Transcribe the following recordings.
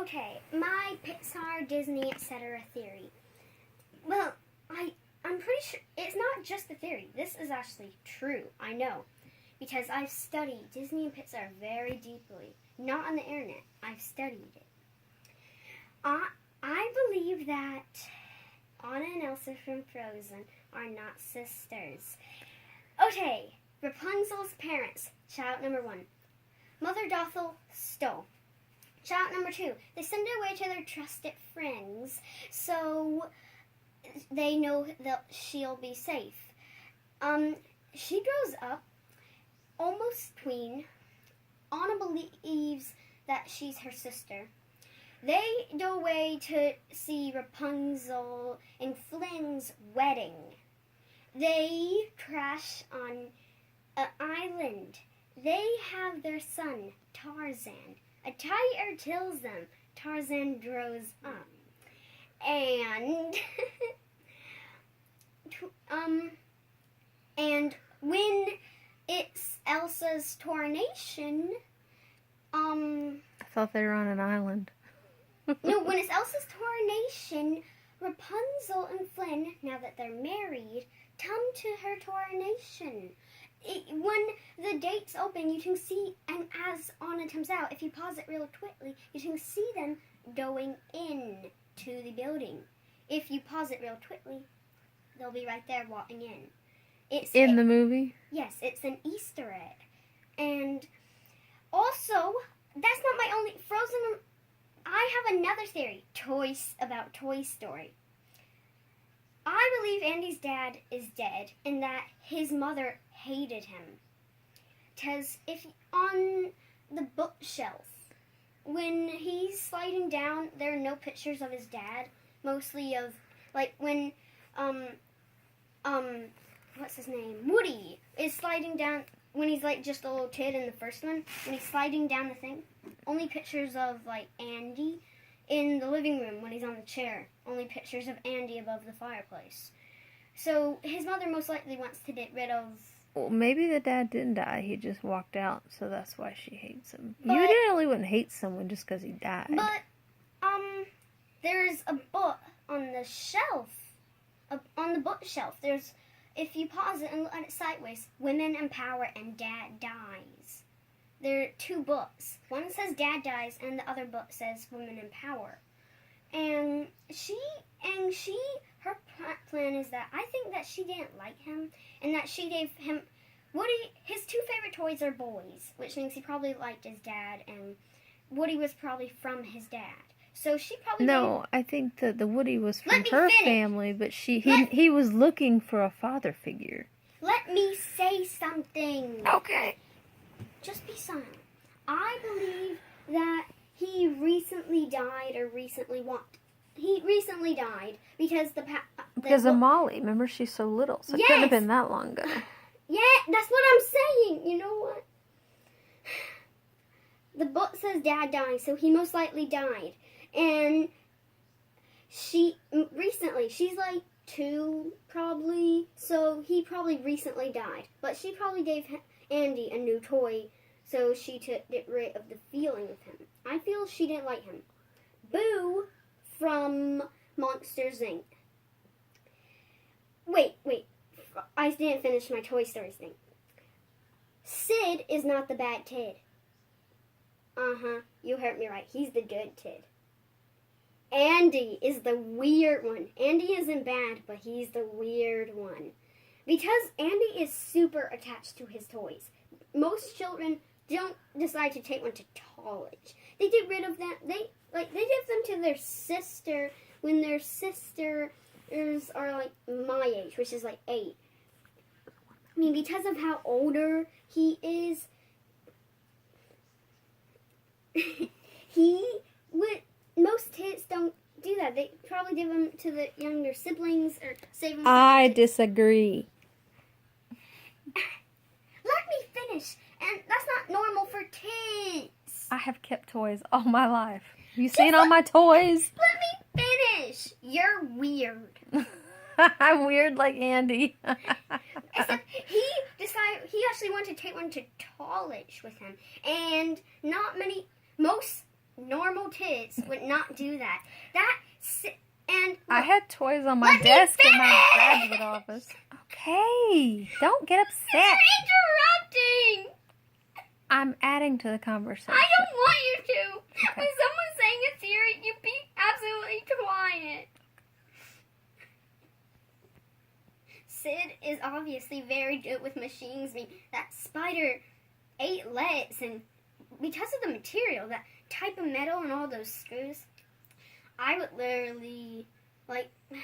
Okay, my Pixar, Disney, etc. theory. Well, I'm pretty sure it's not just a theory. This is actually true. I know. Because I've studied Disney and Pixar very deeply. Not on the internet. I've studied it. I believe that Anna and Elsa from Frozen are not sisters. Okay, Rapunzel's parents. Child number 1. Mother Dothel stole. Child number 2. They send her away to their trusted friends so they know that she'll be safe. She grows up almost tween. Anna believes that she's her sister. They go away to see Rapunzel and Flynn's wedding. They crash on an island. They have their son, Tarzan. A tiger kills them. Tarzan grows up. And and when it's Elsa's coronation, I thought they were on an island. no, when it's Elsa's coronation, Rapunzel and Flynn, now that they're married, come to her coronation. When the gates open, you can see, and as Anna comes out, if you pause it real quickly, you can see them going in to the building. If you pause it real quickly, they'll be right there walking in. It's in the movie? Yes, it's an Easter egg. And also, that's not my only Frozen. I have another theory about Toy Story. I believe Andy's dad is dead and that his mother hated him. Because if on the bookshelf, when he's sliding down, there are no pictures of his dad. Mostly of, like, when, what's his name? Woody is sliding down, when he's, like, just a little kid in the first one. When he's sliding down the thing. Only pictures of, like, Andy. In the living room, when he's on the chair, only pictures of Andy above the fireplace. So his mother most likely wants to get rid of... Well, maybe the dad didn't die. He just walked out, so that's why she hates him. But, you generally wouldn't hate someone just because he died. But, there's a book on the shelf. On the bookshelf, there's... If you pause it and look at it sideways, Women in Power and Dad Dies. There are 2 books. One says Dad Dies, and the other book says Women in Power. And her plan is that I think that she didn't like him, and that she gave him Woody. His 2 favorite toys are boys, which means he probably liked his dad, and Woody was probably from his dad. So she probably I think that the Woody was from her family, but he was looking for a father figure. Let me say something. Okay. Just be silent. I believe that he recently died He recently died because because of Molly. Remember, she's so little, so it couldn't have been that long ago. Yeah, that's what I'm saying. You know what? The book says Dad died, so he most likely died. And she's like 2 probably, so he probably recently died. But she probably gave Andy a new toy, so she to get rid of the feeling of him. I feel she didn't like him. Boo from Monsters, Inc. Wait. I didn't finish my Toy Stories thing. Sid is not the bad kid. You heard me right. He's the good kid. Andy is the weird one. Andy isn't bad, but he's the weird one. Because Andy is super attached to his toys. Most children don't decide to take one to college. They get rid of them. They give them to their sister when their sisters are like my age, which is like 8. I mean, because of how older he is, most kids don't do that. They probably give them to the younger siblings or save them. I disagree. Let me finish. And that's not normal for kids. I have kept toys all my life. You seen all my toys? Let me finish. You're weird. I'm weird like Andy. Except he actually wanted to take one to college with him. And most normal kids would not do that. I had toys on my desk in my graduate office. Okay, don't get upset. You're interrupting. I'm adding to the conversation. I don't want you to. Okay. When someone's saying a theory, you be absolutely quiet. Sid is obviously very good with machines. I mean, that spider ate legs, and because of the material, that type of metal and all those screws, I would literally,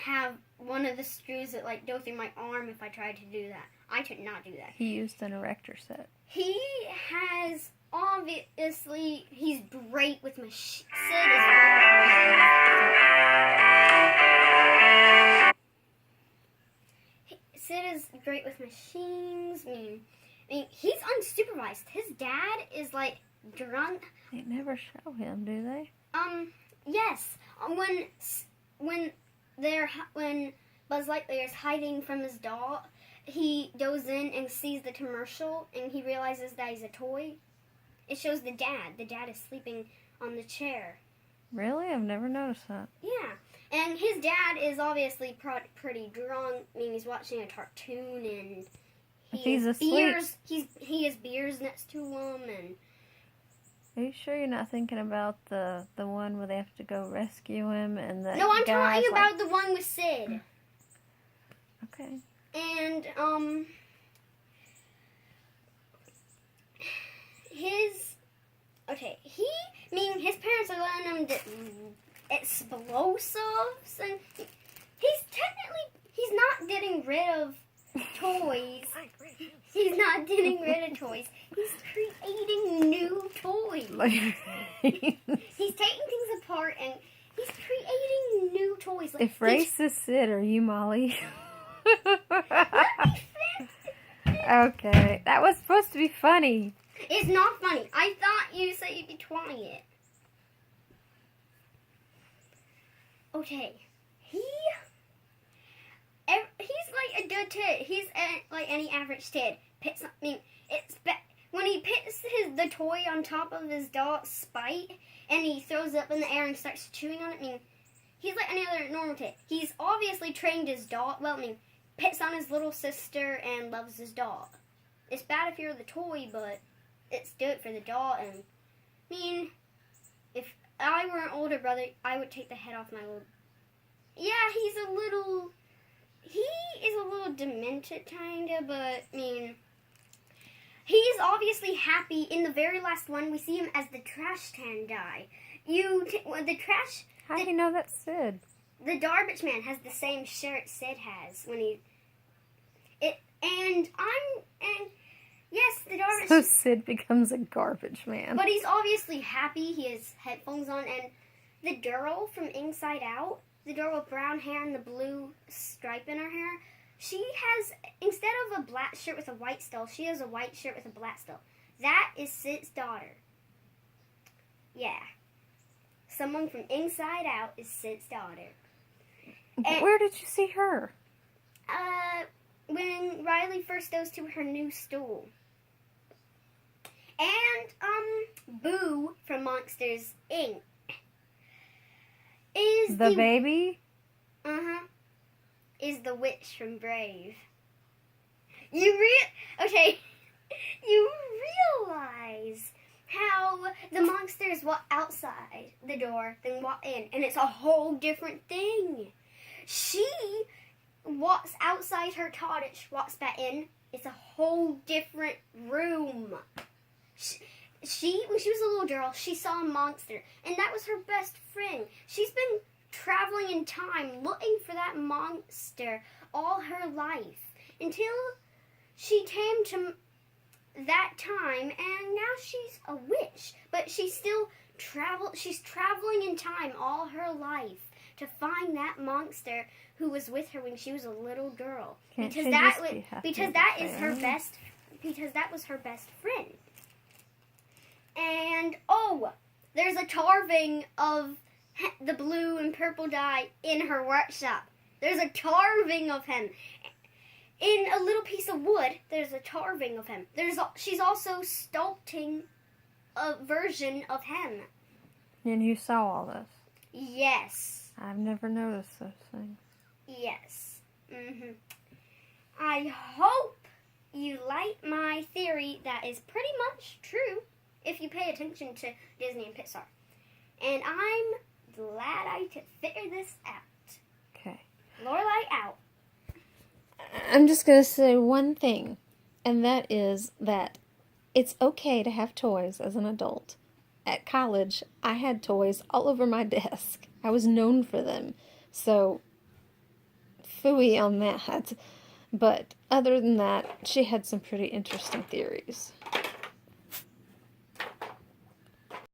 have one of the screws that, go through my arm if I tried to do that. I could not do that. He used an erector set. He has, obviously, he's great with machines. Sid is great with machines. I mean, he's unsupervised. His dad is, drunk. They never show him, do they? Yes. When Buzz Lightyear is hiding from his doll, he goes in and sees the commercial, and he realizes that he's a toy. It shows the dad. The dad is sleeping on the chair. Really? I've never noticed that. Yeah. And his dad is obviously pretty drunk. I mean, he's watching a cartoon, and he's asleep. He has beers next to him, and... Are you sure you're not thinking about the one where they have to go rescue him and the No, I'm talking about the one with Sid. Okay. And, his parents are letting him do explosives, and he's not getting rid of toys. He's not getting rid of toys. He's creating new toys. He's taking things apart, and he's creating new toys. If race is Sid, are you Molly? Okay, that was supposed to be funny. It's not funny. I thought you said you'd be quiet. Okay, he's like a good kid. He's like any average kid. When he pits the toy on top of his dog's spite, and he throws it up in the air and starts chewing on it. He's like any other normal kid. He's obviously trained his dog. Well, pits on his little sister and loves his dog. It's bad if you're the toy, but it's good for the dog. And if I were an older brother, I would take the head off my little... Yeah, he is a little demented, kinda, but, he is obviously happy. In the very last one, we see him as the trash can guy. How do you know that's Sid? The garbage man has the same shirt Sid has yes, the garbage... So Sid becomes a garbage man. But he's obviously happy. He has headphones on, and the girl from Inside Out, the girl with brown hair and the blue stripe in her hair, she has, instead of a black shirt with a white stole, she has a white shirt with a black stole. That is Sid's daughter. Yeah. Someone from Inside Out is Sid's daughter. And, where did you see her? When Riley first goes to her new school. And, Boo from Monsters, Inc. is the baby? Uh-huh. Is the witch from Brave. You realize how the monsters walk outside the door, then walk in, and it's a whole different thing. She walks outside her cottage, walks back in, it's a whole different room. She, when she was a little girl, she saw a monster, and that was her best friend. She's been traveling in time, looking for that monster all her life, until she came to that time, and now she's a witch. But she's still she's traveling in time all her life to find that monster who was with her when she was a little girl. Because that was her best friend. And there's a carving of the blue and purple dye in her workshop. There's a carving of him. In a little piece of wood, there's a carving of him. She's also sculpting a version of him. And you saw all this? Yes. I've never noticed those things. Yes. I hope you like my theory that is pretty much true if you pay attention to Disney and Pixar. And I'm glad I could figure this out. Okay. Lorelei out. I'm just going to say one thing, and that is that it's okay to have toys as an adult. At college, I had toys all over my desk. I was known for them. So, phooey on that. But other than that, she had some pretty interesting theories.